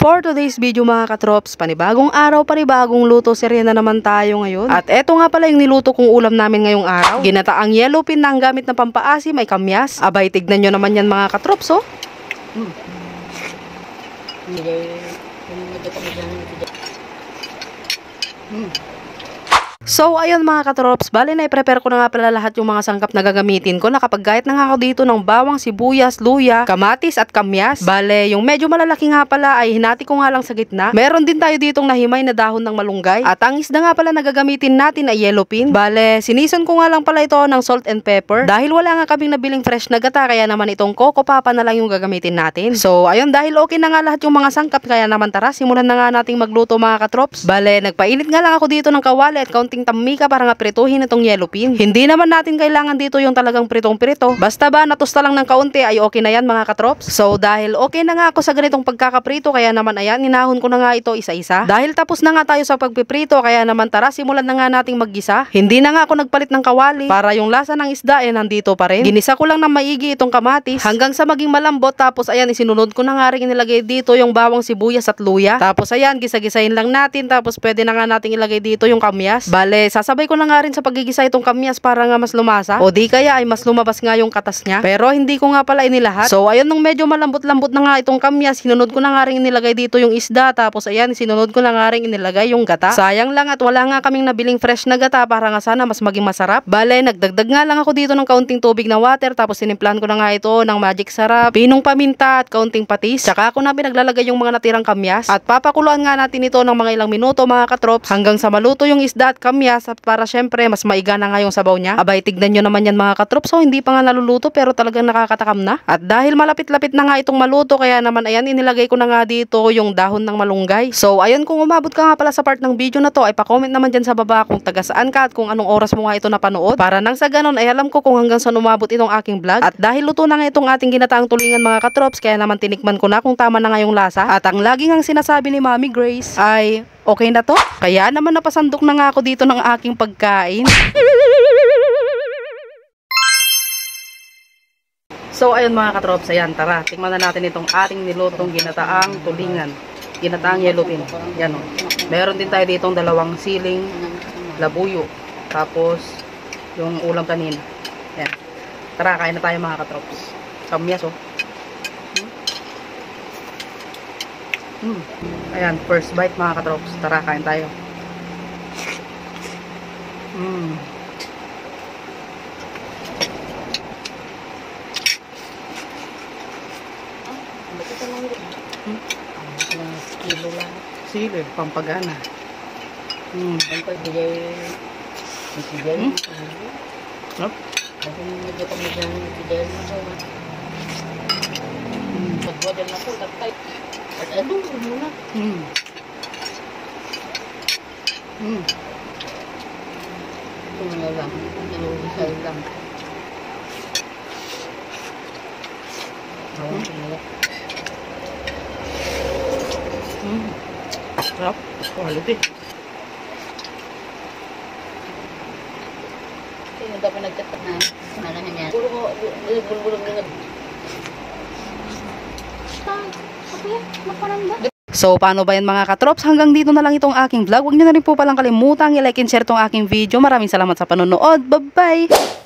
For today's video mga katrops, panibagong araw, panibagong luto, serye na naman tayo ngayon. At eto nga pala yung niluto kong ulam namin ngayong araw. Ginataang yellow pin na ang gamit na pampaasim ay kamyas. Abay, tignan nyo naman yan mga katrops, oh. So, ayun mga katrops, bali na i-prepare ko na nga pala lahat yung mga sangkap na gagamitin ko. Nakapag-gayat na nga ako dito ng bawang, sibuyas, luya, kamatis at kamyas. Bale, yung medyo malalaki nga pala ay hinati ko nga lang sa gitna. Meron din tayo ditong nahimay na dahon ng malunggay. At ang isda nga pala na gagamitin natin ay yellow pin. Bale, sinison ko nga lang pala ito ng salt and pepper. Dahil wala nga kaming nabiling fresh na gata, kaya naman itong coco papa na lang yung gagamitin natin. So, ayun, dahil okay na nga lahat yung mga sangkap, kaya naman tara, simulan na nga nating magluto mga katrops. Bale, nagpainit nga lang ako dito ng kawali at kaunting tamika para nga prituhin itong yellow pin. Hindi naman natin kailangan dito yung talagang pritong-prito. Basta ba natusta lang ng kaunti ay okay na yan mga katrops. So dahil okay na nga ako sa ganitong pagkakaprito, kaya naman ayan, ninahon ko na nga ito isa-isa. Dahil tapos na nga tayo sa pagpiprito, kaya naman tara, simulan na nga nating maggisa. Hindi na nga ako nagpalit ng kawali para yung lasa ng isda nandito pa rin. Ginisa ko lang ng maigi itong kamatis hanggang sa maging malambot. Tapos ayan, isinunod ko na nga rin inilagay dito yung bawang, sibuyas at luya. Tapos ayan, gisa-gisahin lang natin. Tapos pwede na nga nating ilagay dito yung kamyas. Bale, sasabay ko na nga rin sa pagigisa itong kamyas para nga mas lumasa. O di kaya ay mas lumabas nga yung katas niya. Pero hindi ko nga pala inilahat. So ayun, nung medyo malambot-lambot na nga itong kamyas, hinunod ko na nga rin inilagay dito yung isda. Tapos ayan, sinunod ko na nga rin inilagay yung gata. Sayang lang at wala nga kaming nabiling fresh na gata para nga sana mas maging masarap. Bale, nagdagdag nga lang ako dito ng kaunting tubig na water. Tapos sinimplahan ko na nga ito ng magic sarap, pinong paminta at kaunting patis. Tsaka ako na pinaglalagay yung mga natirang kamyas. At papakuluan nga natin ito ng mga ilang minuto mga katrops hanggang sa maluto yung isda at kamyas, at para syempre mas maiga na nga yung sabaw niya. Abay, tignan nyo naman yan mga katrops. So hindi pa nga naluluto pero talagang nakakatakam na. At dahil malapit-lapit na nga itong maluto, kaya naman ayan, inilagay ko na nga dito yung dahon ng malunggay. So ayun, kung umabot ka nga pala sa part ng video na to, ay pa-comment naman dyan sa baba kung taga saan ka at kung anong oras mo nga ito napanood, para nang sa ganon ay alam ko kung hanggang saan umabot itong aking vlog. At dahil luto na nga itong ating ginataang tulingan mga katrops, kaya naman tinikman ko na kung tama na nga yung lasa. At ang laging ang sinasabi ni Mommy Grace ay okay na to. Kaya naman napasandok na nga ako dito ng aking pagkain. So ayun mga katrops, ayan, tara, tingnan na natin itong ating nilutong ginataang tulingan. Ginataang yellow pin. Yan o. Meron din tayo ditong dalawang siling labuyo. Tapos yung ulam kanina. Yan. Tara, kain na tayo mga katrops. Kamyas o. Ayan, first bite mga katrops. Tara, kain tayo. Kilo lang. Sili, pampagana. Ang pagbigay. Bigay. Nope. Ako nung nagpapamigay ng bigay mo daw. Pagwadal na po, nagtay. At ano, muna. Ito nga lang. Inuusay lang. Sarap. Quality. Sino daw pa nagtatak na? Sanahan niya. Bulong-bulong nga. So, paano ba yan mga katrops? Hanggang dito na lang itong aking vlog. Huwag nyo na rin po palang kalimutang i-like and share tong aking video. Maraming salamat sa panonood. Bye-bye!